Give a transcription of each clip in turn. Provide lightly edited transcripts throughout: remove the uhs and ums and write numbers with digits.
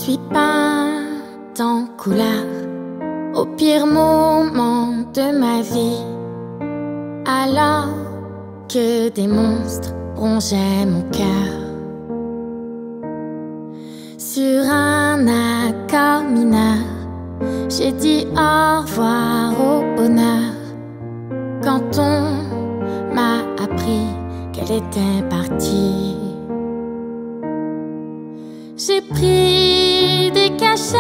suis peinte en couleur au pire moment de ma vie, alors que des monstres rongeaient mon cœur. Sur un accord mineur, j'ai dit au revoir au bonheur quand on m'a appris qu'elle était partie. J'ai pris des cachets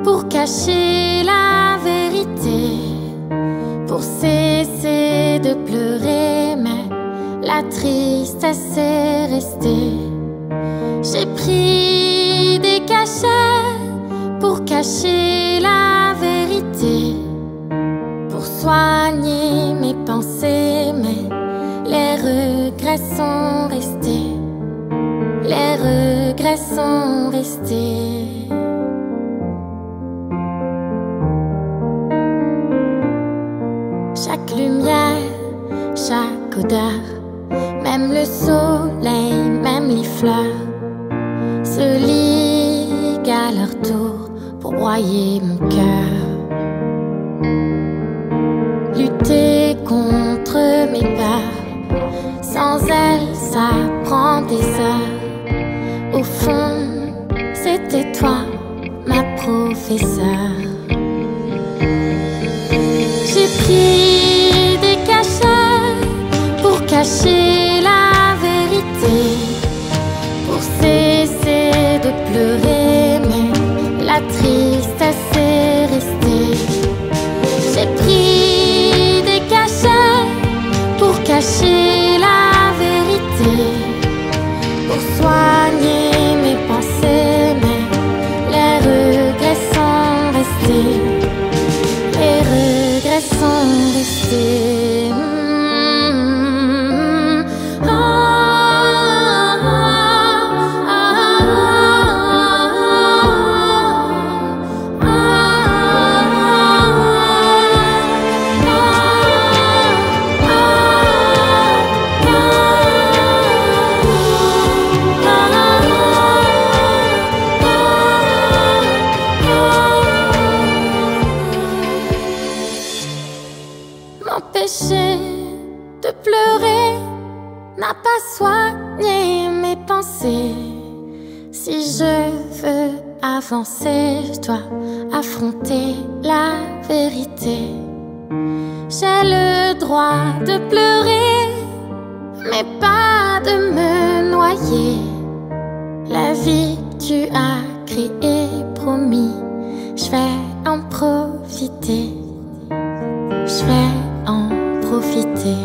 pour cacher la vérité, pour cesser de pleurer, mais la tristesse est restée. J'ai pris des cachets pour cacher la vérité, pour soigner mes pensées, mais les regrets sont restés. Les regrets sont restés. Chaque lumière, chaque odeur, même le soleil, même les fleurs se liguent à leur tour pour broyer mon cœur. Lutter contre mes peurs, sans elles ça prend des heures. Au fond, c'était toi, ma professeure. J'ai pris des cachets pour cacher la vérité, pour cesser de pleurer, mais la tristesse est restée. J'ai pris des cachets pour cacher la vérité, pour soigner mes pensées, mais les regrets sont restés. Les regrets sont restés. M'empêcher de pleurer n'a pas soigné mes pensées. Si je veux avancer, je dois affronter la vérité. J'ai le droit de pleurer, mais pas de me noyer. La vie que tu as créée, promis, je vais en profiter. Je vais en profiter.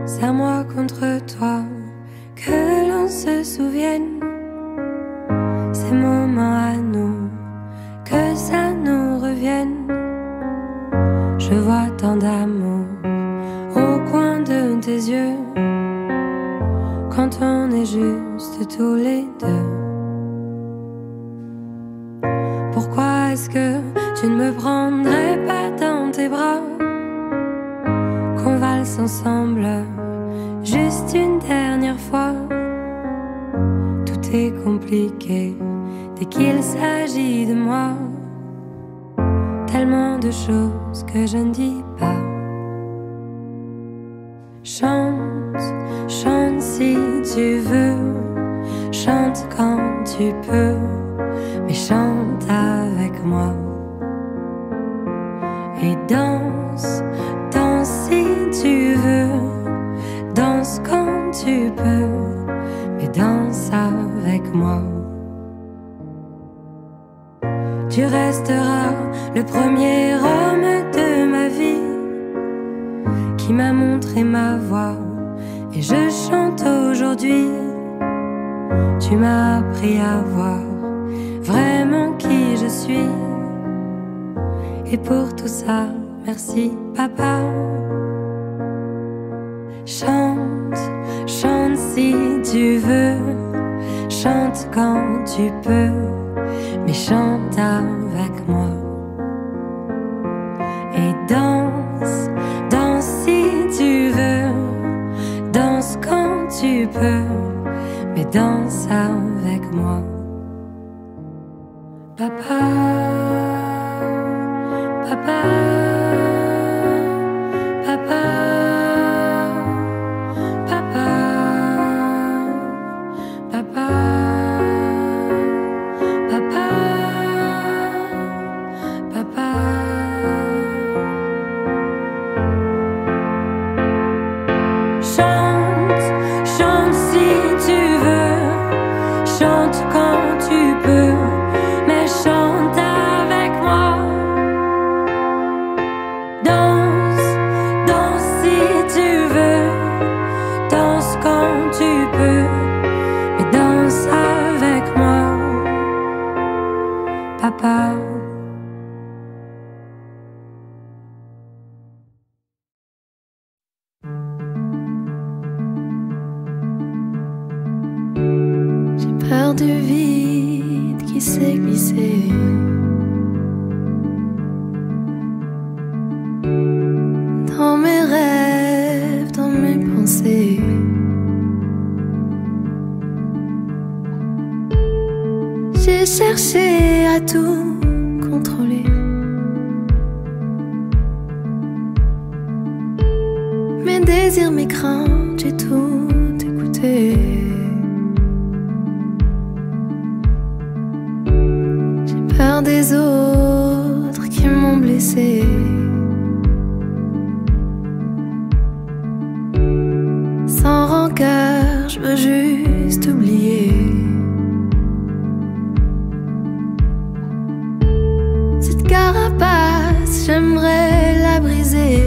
Serre-moi contre toi, que l'on se souvienne ces moments à nous, que ça nous revienne. Je vois tant d'amour au coin de tes yeux, quand on est juste tous les deux. Pourquoi est-ce que tu ne me prendrais pas dans tes bras, qu'on valse ensemble juste une dernière fois? Tout est compliqué dès qu'il s'agit de moi, tellement de choses que je ne dis pas. Chante, chante si tu veux, chante quand tu peux, mais chante avec moi. Et danse, danse si tu veux, danse quand tu peux, mais danse avec moi. Tu resteras le premier homme de ma vie, qui m'a montré ma voie, et je chante aujourd'hui Tu m'as appris à voir vraiment qui je suis. Et pour tout ça, merci papa. Chante, chante si tu veux, chante quand tu peux, mais chante avec moi. Et danse, danse si tu veux, danse quand tu peux, mais danse avec moi. Papa, papa, papa, papa, papa, papa, papa. Chante, chante si tu veux, chante quand tu peux, mais chante avec moi. Danse, danse si tu veux, danse quand tu peux, mais danse avec moi, papa. J'ai peur du vide qui s'est glissé dans mes rêves, dans mes pensées. J'ai cherché à tout contrôler, mes désirs, mes craintes, j'ai tout écouté. J'ai peur des autres qui m'ont blessé. Sans rancœur, je veux juste oublier. Cette carapace, j'aimerais la briser.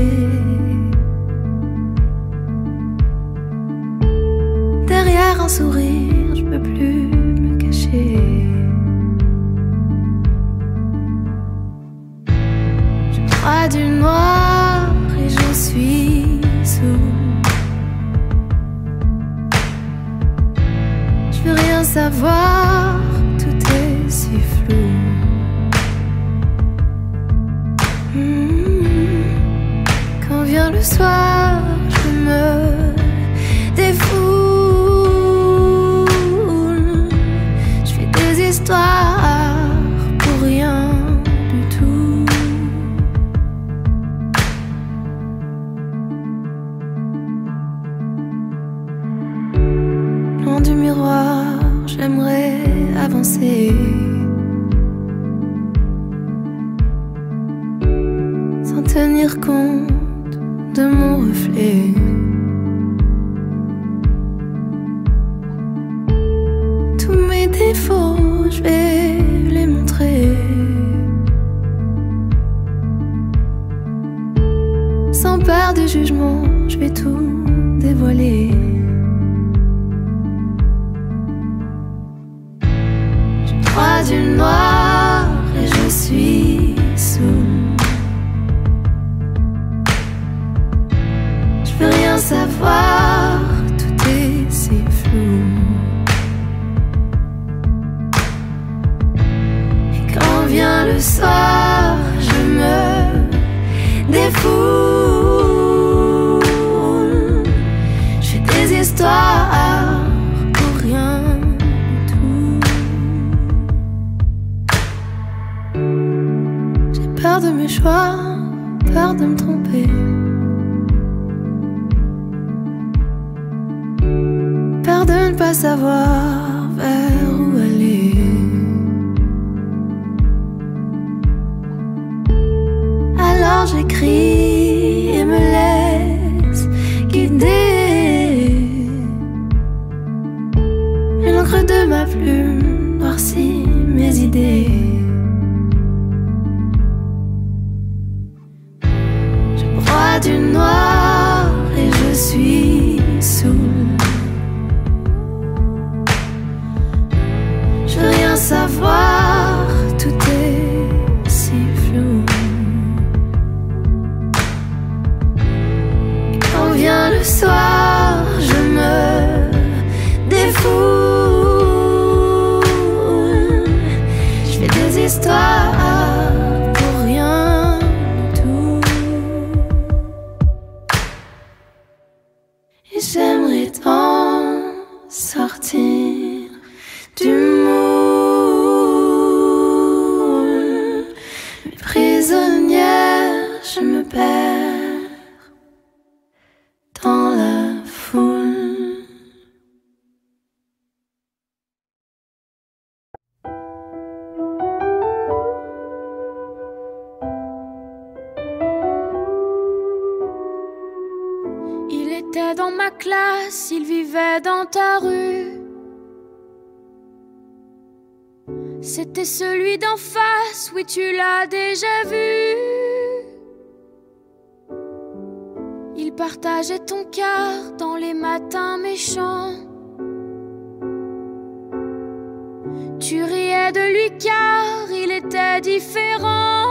Derrière un sourire, je peux plus me cacher. Je crois du noir et je suis sourd. Je veux rien savoir, tout est si flou. Quand vient le soir, je me défoule. Je fais des histoires pour rien du tout. Loin du miroir, j'aimerais avancer. Sans tenir compte de mon reflet. Tous mes défauts, je vais les montrer. Sans peur du jugement, je vais tout dévoiler. Je crois du noir et je suis sourd. Je veux rien savoir, tout est si flou. Et quand vient le soir, je me défoule. Je fais des histoires pour rien du tout. J'ai peur de mes choix, peur de me tromper. Peur de ne pas savoir vers où aller. Alors j'écris et me laisse guider. Mais l'encre de ma plume noircit mes idées. Je broie du noir et je suis sourd. était dans ma classe, il vivait dans ta rue. C'était celui d'en face, oui tu l'as déjà vu. Il partageait ton cœur dans les matins méchants. Tu riais de lui car il était différent.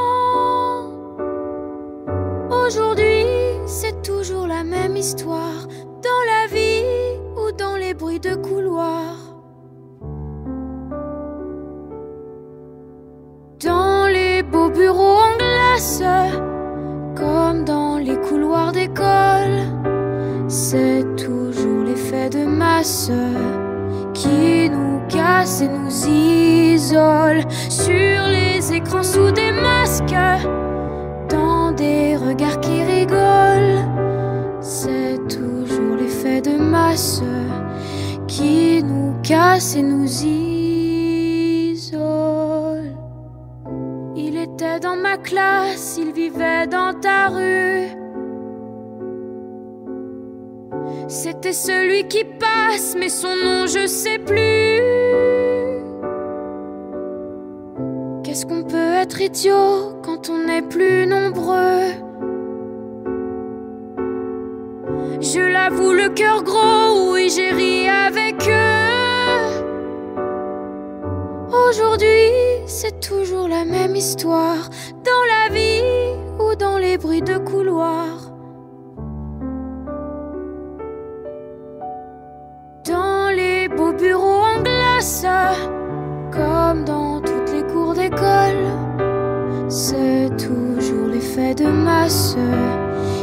Aujourd'hui, c'est toujours la même histoire, dans la vie ou dans les bruits de couloir. Dans les beaux bureaux en glace, comme dans les couloirs d'école, c'est toujours l'effet de masse qui nous casse et nous isole. Sur les écrans sous des masques, dans des regards qui rigolent, c'est toujours l'effet de masse qui nous casse et nous isole. Il était dans ma classe, il vivait dans ta rue. C'était celui qui passe, mais son nom je sais plus. Qu'est-ce qu'on peut être idiot quand on est plus nombreux? Je l'avoue, le cœur gros, oui j'ai ri avec eux. Aujourd'hui, c'est toujours la même histoire, dans la vie ou dans les bruits de couloir. Dans les beaux bureaux en glace, comme dans toutes les cours d'école, c'est toujours l'effet de masse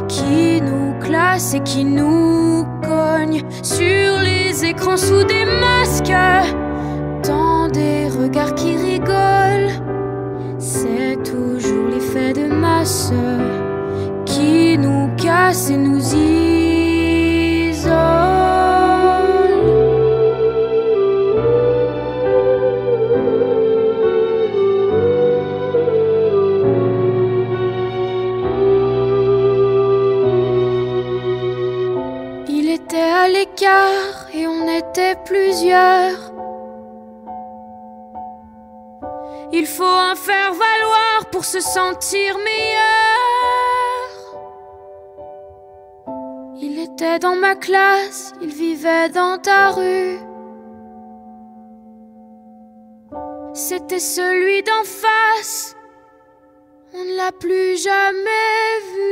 qui nous classe et qui nous cogne. Sur les écrans sous des masques, dans des regards qui rigolent, c'est toujours l'effet de masse qui nous casse et nous isole. À l'écart et on était plusieurs. Il faut en faire valoir pour se sentir meilleur. Il était dans ma classe, il vivait dans ta rue. C'était celui d'en face, on ne l'a plus jamais vu.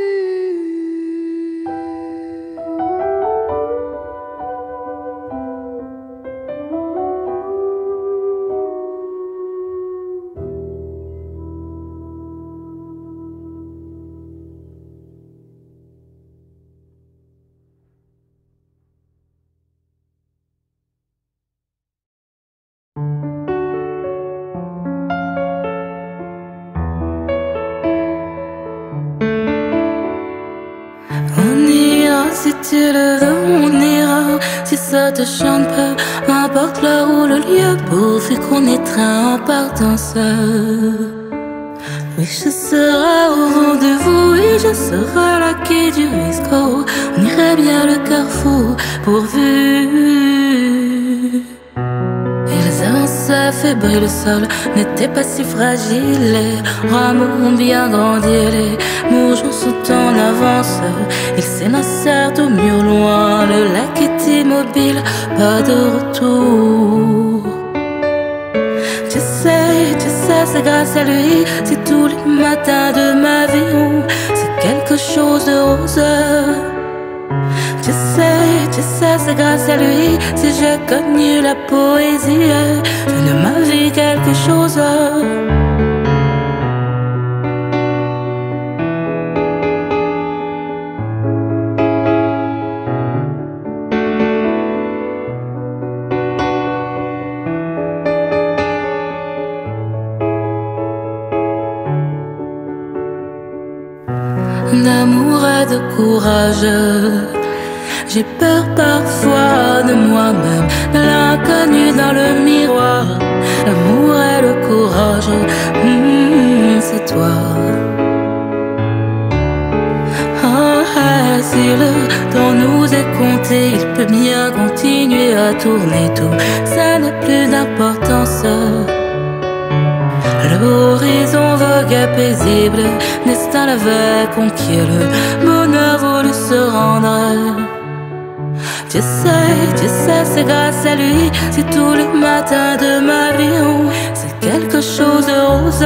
Si tu le veux, on ira. Si ça te chante pas, importe l'heure ou le lieu, pourvu qu'on est train en partance. Oui, je serai au rendez-vous, oui, je serai la quai du Risco. On irait bien le carrefour pourvu. Ils avançaient, fait briller le sol, n'était pas si fragile. Les rameaux ont bien grandi, les bourgeons sont en avance. Ils s'élancèrent au mur loin, le lac est immobile, pas de retour. Tu sais, c'est grâce à lui, si tous les matins de ma vie, c'est quelque chose de rose. Tu sais, c'est grâce à lui si j'ai connu la poésie, de ma vie quelque chose. D'amour et de courage, j'ai peur parfois de moi-même, de l'inconnu dans le miroir. L'amour et le courage, c'est toi. Oh, si le temps nous est compté, il peut bien continuer à tourner, tout ça n'a plus d'importance. L'horizon vogue paisible, destin l'avait conquis, le bonheur voulu se rendre. Tu sais, c'est grâce à lui si tous les matins de ma vie c'est quelque chose de rose.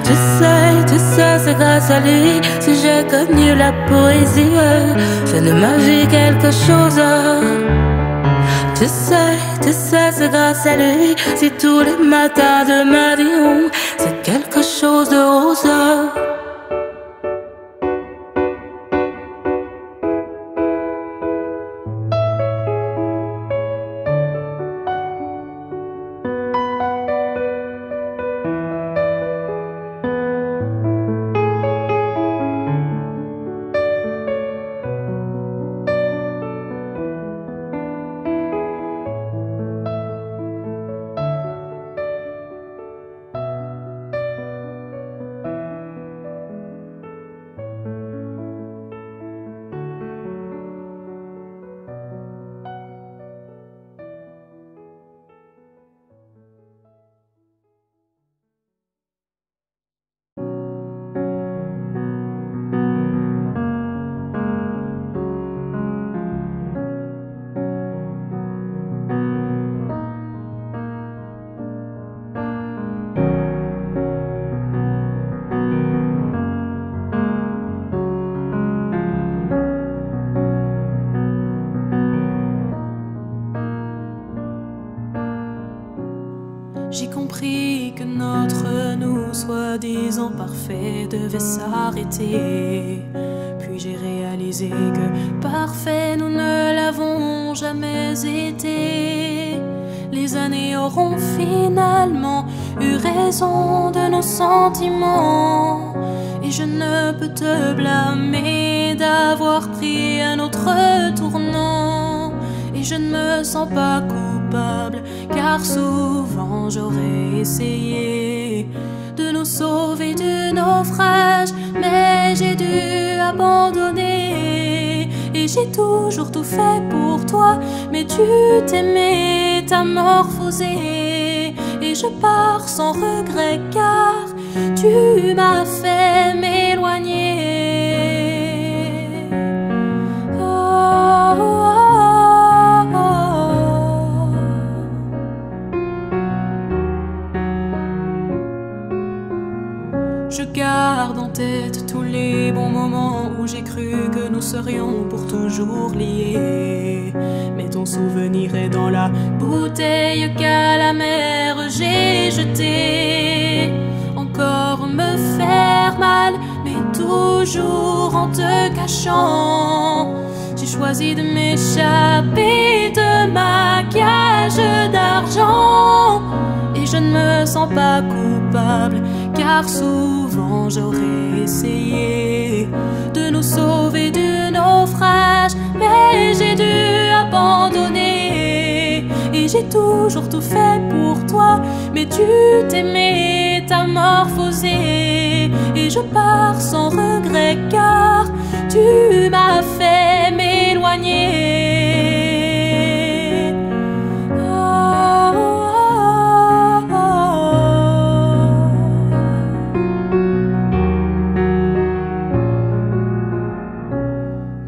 Tu sais, c'est grâce à lui si j'ai connu la poésie, fait de ma vie quelque chose. Tu sais, c'est grâce à lui si tous les matins de ma vie c'est quelque chose de rose. J'ai compris que notre nous soi-disant parfait devait s'arrêter. Puis j'ai réalisé que parfait nous ne l'avons jamais été. Les années auront finalement eu raison de nos sentiments, et je ne peux te blâmer d'avoir pris un autre tournant. Et je ne me sens pas coupable, car souvent j'aurais essayé de nous sauver du naufrage, mais j'ai dû abandonner. Et j'ai toujours tout fait pour toi, mais tu t'es métamorphosé. Et je pars sans regret, car tu m'as fait m'éloigner. Je garde en tête tous les bons moments où j'ai cru que nous serions pour toujours liés. Mais ton souvenir est dans la bouteille qu'à la mer j'ai jetée. Encore me faire mal, mais toujours en te cachant. J'ai choisi de m'échapper de ma cage d'argent. Et je ne me sens pas coupable, car souvent j'aurais essayé de nous sauver du naufrage, mais j'ai dû abandonner. Et j'ai toujours tout fait pour toi, mais tu t'es métamorphosé. Et je pars sans regret, car tu m'as fait m'éloigner.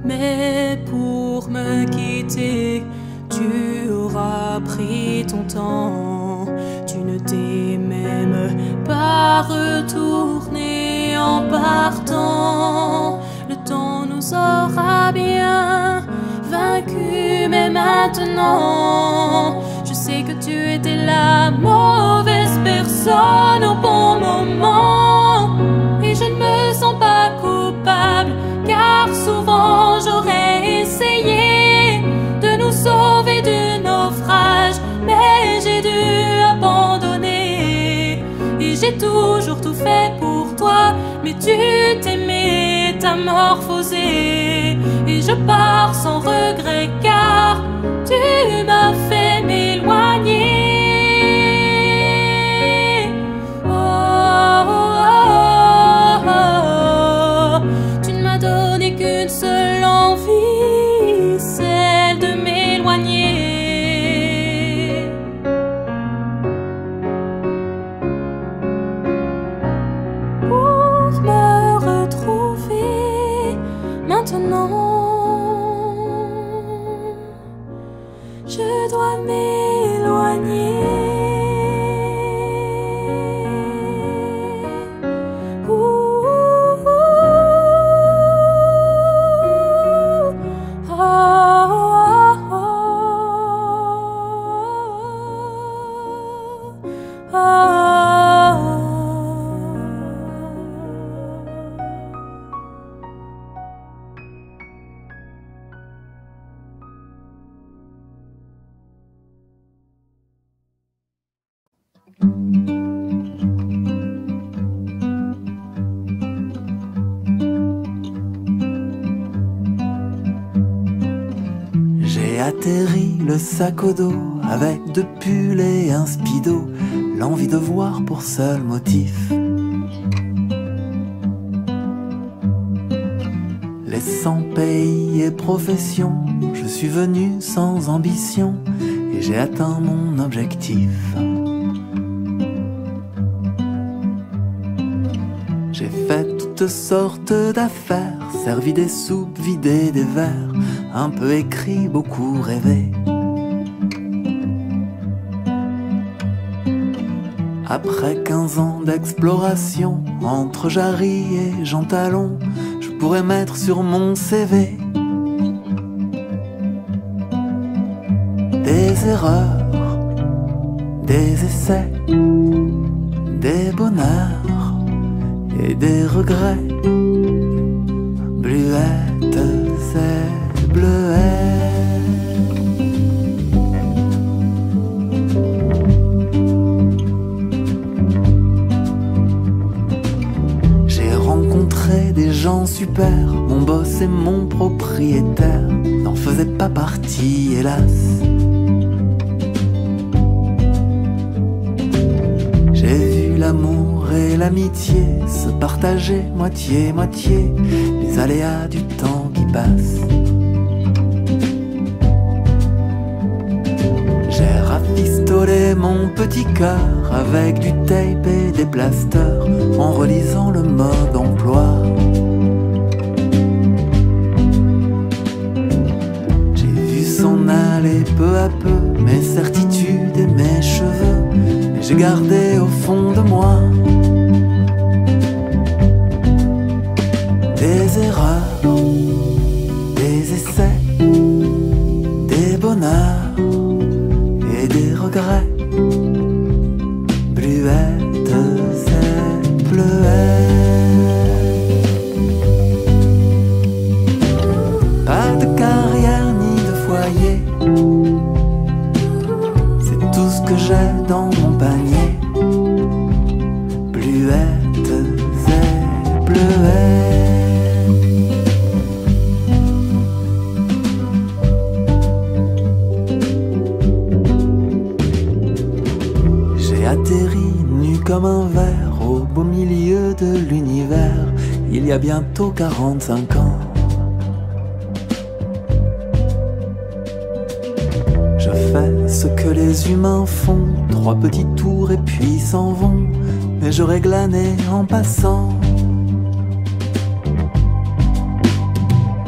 Mais pour me quitter, tu auras pris ton temps. Tu ne t'es même pas retourné en partant. Le temps nous aura bien vaincus, mais maintenant je sais que tu étais la mauvaise personne au bon moment. Et je ne me sens pas coupable, car souvent j'aurais essayé de nous sauver du naufrage, mais j'ai dû abandonner. Et j'ai toujours tout fait pour toi, mais tu t'es métamorphosé. Et je pars sans regret, car tu m'as fait m'éloigner. Que maintenant, je dois m'éloigner. J'ai atterri le sac au dos avec deux pulls et un speedo, l'envie de voir pour seul motif. Laissant pays et profession, je suis venu sans ambition et j'ai atteint mon objectif. J'ai fait toutes sortes d'affaires, servi des soupes, vidé des verres, un peu écrit, beaucoup rêvé. Après 15 ans d'exploration, entre Jarry et Jean Talon, je pourrais mettre sur mon CV des erreurs, des essais, des bonheurs et des regrets. Bluettes et bleuets. J'ai rencontré des gens super, mon boss et mon propriétaire n'en faisaient pas partie, hélas. J'ai vu l'amour et l'amitié se partager moitié-moitié, les aléas du temps qui passe. J'ai rafistolé mon petit cœur avec du tape et des plasters en relisant le mode emploi. J'ai vu s'en aller peu à peu mes certitudes et mes cheveux, et j'ai gardé au fond de moi des erreurs, des essais, des bonheurs et des regrets. Bluettes et bleuets. Pas de carrière ni de foyer, c'est tout ce que j'ai dans mon panier. Bluettes et bleuets. Atterri nu comme un ver au beau milieu de l'univers, il y a bientôt 45 ans. Je fais ce que les humains font, 3 petits tours et puis s'en vont, mais j'aurais glané en passant.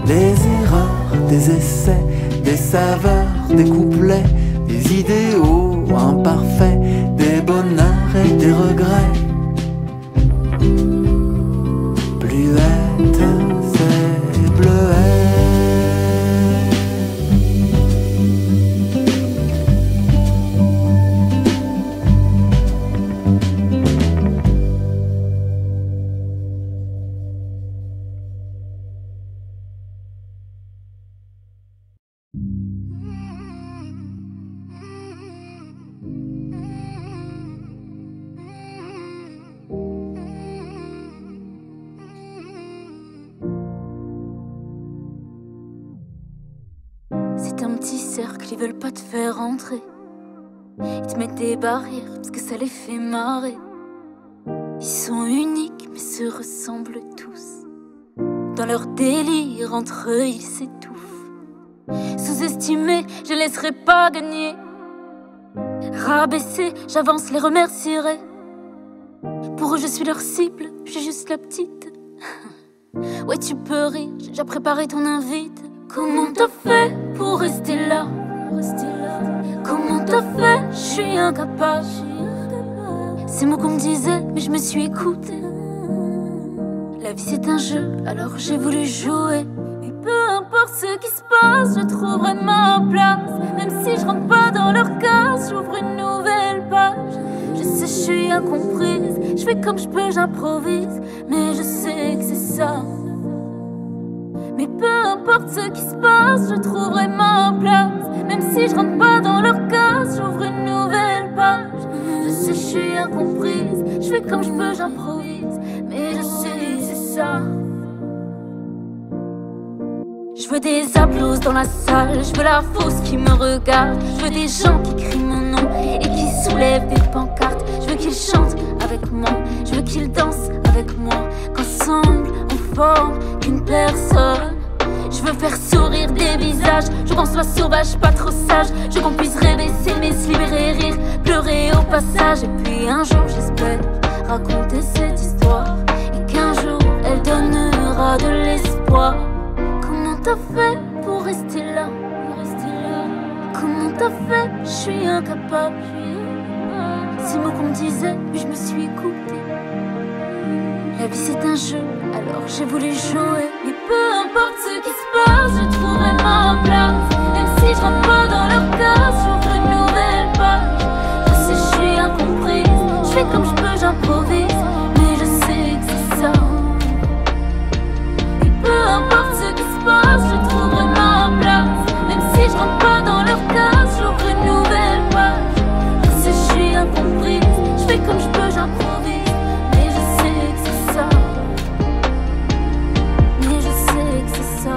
Des erreurs, des essais, des saveurs, des couplets, des idéaux imparfaits, des bonheurs et des regrets. Bluettes et bleuets. C'est un petit cercle, ils veulent pas te faire rentrer. Ils te mettent des barrières parce que ça les fait marrer. Ils sont uniques mais se ressemblent tous. Dans leur délire, entre eux ils s'étouffent. Sous-estimés, je laisserai pas gagner. Rabaissés, j'avance, les remercierai. Pour eux je suis leur cible, je suis juste la petite. Ouais, tu peux rire, j'ai déjà préparé ton invite. Comment t'as fait pour rester là? Comment t'as fait? Je suis incapable. Ces mots qu'on me disait, mais je me suis écoutée. La vie c'est un jeu, alors j'ai voulu jouer. Et peu importe ce qui se passe, je trouverai ma place. Même si je rentre pas dans leur case, j'ouvre une nouvelle page. Je sais, je suis incomprise, je fais comme je peux, j'improvise. Mais je sais que c'est ça. Mais peu importe ce qui se passe, je trouverai ma place. Même si je rentre pas dans leur case, j'ouvre une nouvelle page. Je sais, je suis incomprise, je fais comme je peux, j'improvise. Mais je sais, c'est ça. Je veux des applaudissements dans la salle, je veux la fosse qui me regarde. Je veux des gens qui crient mon nom et qui soulèvent des pancartes. Je veux qu'ils chantent avec moi, je veux qu'ils dansent avec moi. Qu'ensemble on forme qu'une personne. Je veux faire sourire des visages, je veux qu'on soit sauvage, pas trop sage. Je veux qu'on puisse rêver, s'aimer, se libérer, rire, pleurer au passage. Et puis un jour j'espère raconter cette histoire et qu'un jour elle donnera de l'espoir. Comment t'as fait pour rester là? Comment t'as fait? Je suis incapable. Ces mots qu'on me disait, mais je me suis écoutée. La vie c'est un jeu, alors j'ai voulu jouer. Mais peu importe ce qui se passe, je trouverai ma place. Même si je rentre pas dans leur case, j'ouvre une nouvelle page. Je sais, je suis incomprise, je fais comme je peux, j'improvise. Mais je sais que c'est ça. Et peu importe ce qui se passe, je trouverai ma place. Même si je rentre pas dans leur case, j'ouvre une nouvelle page. Je sais, je suis incomprise, je fais comme je peux, j'improvise. Mais je sais que c'est ça. Mais je sais que c'est ça.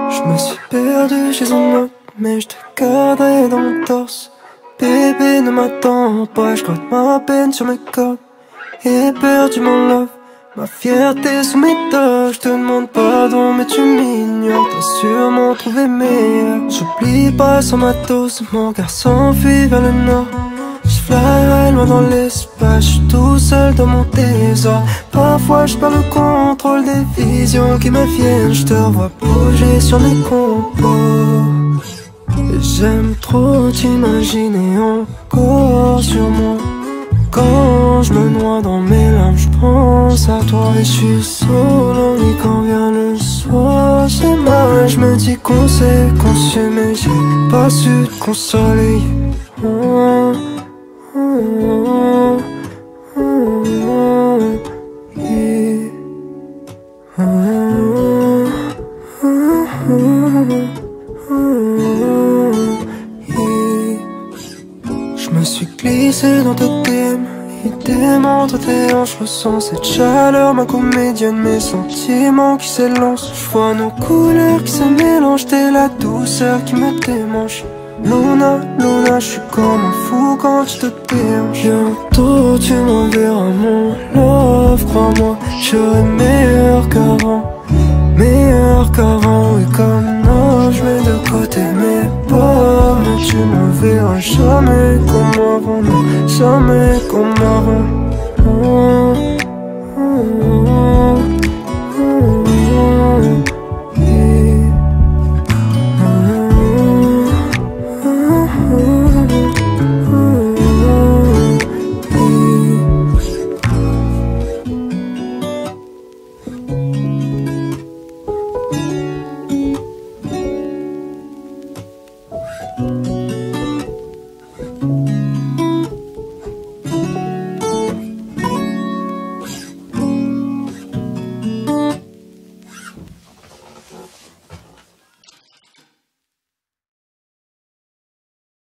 Je me suis perdu chez un autre, mais je te garderai dans mon torse. Bébé, ne m'attends pas, je gratte ma peine sur mes cordes. Et perdu mon love, ma fierté sous mes doigts. Je te demande pardon, mais tu m'ignores, t'as sûrement trouvé meilleur. J'oublie pas son matos, mon cœur s'enfuit vers le nord. Je flyerai loin dans l'espace, je suis tout seul dans mon désordre. Parfois je perds le contrôle des visions qui me viennent. Je te revois bouger sur mes compos. Et j'aime trop t'imaginer encore sur moi. Quand je me noie dans mes larmes, je pense à toi. Et je suis solo, et quand vient le soir, j'ai mal. Je me dis qu'on s'est conçu, mais j'ai pas su te consoler. Je me suis glissé dans tes DM, idem entre tes hanches. Je ressens cette chaleur, ma comédienne, mes sentiments qui s'élancent. Je vois nos couleurs qui se mélangent, t'es la douceur qui me démange. Luna, Luna, je suis comme un fou quand tu te déranges. Bientôt tu m'enverras mon love, crois-moi, je serai meilleur qu'avant. Meilleur qu'avant, et comme non, je mets de côté mes pas. Mais tu me verras jamais comme avant, non, jamais comme avant.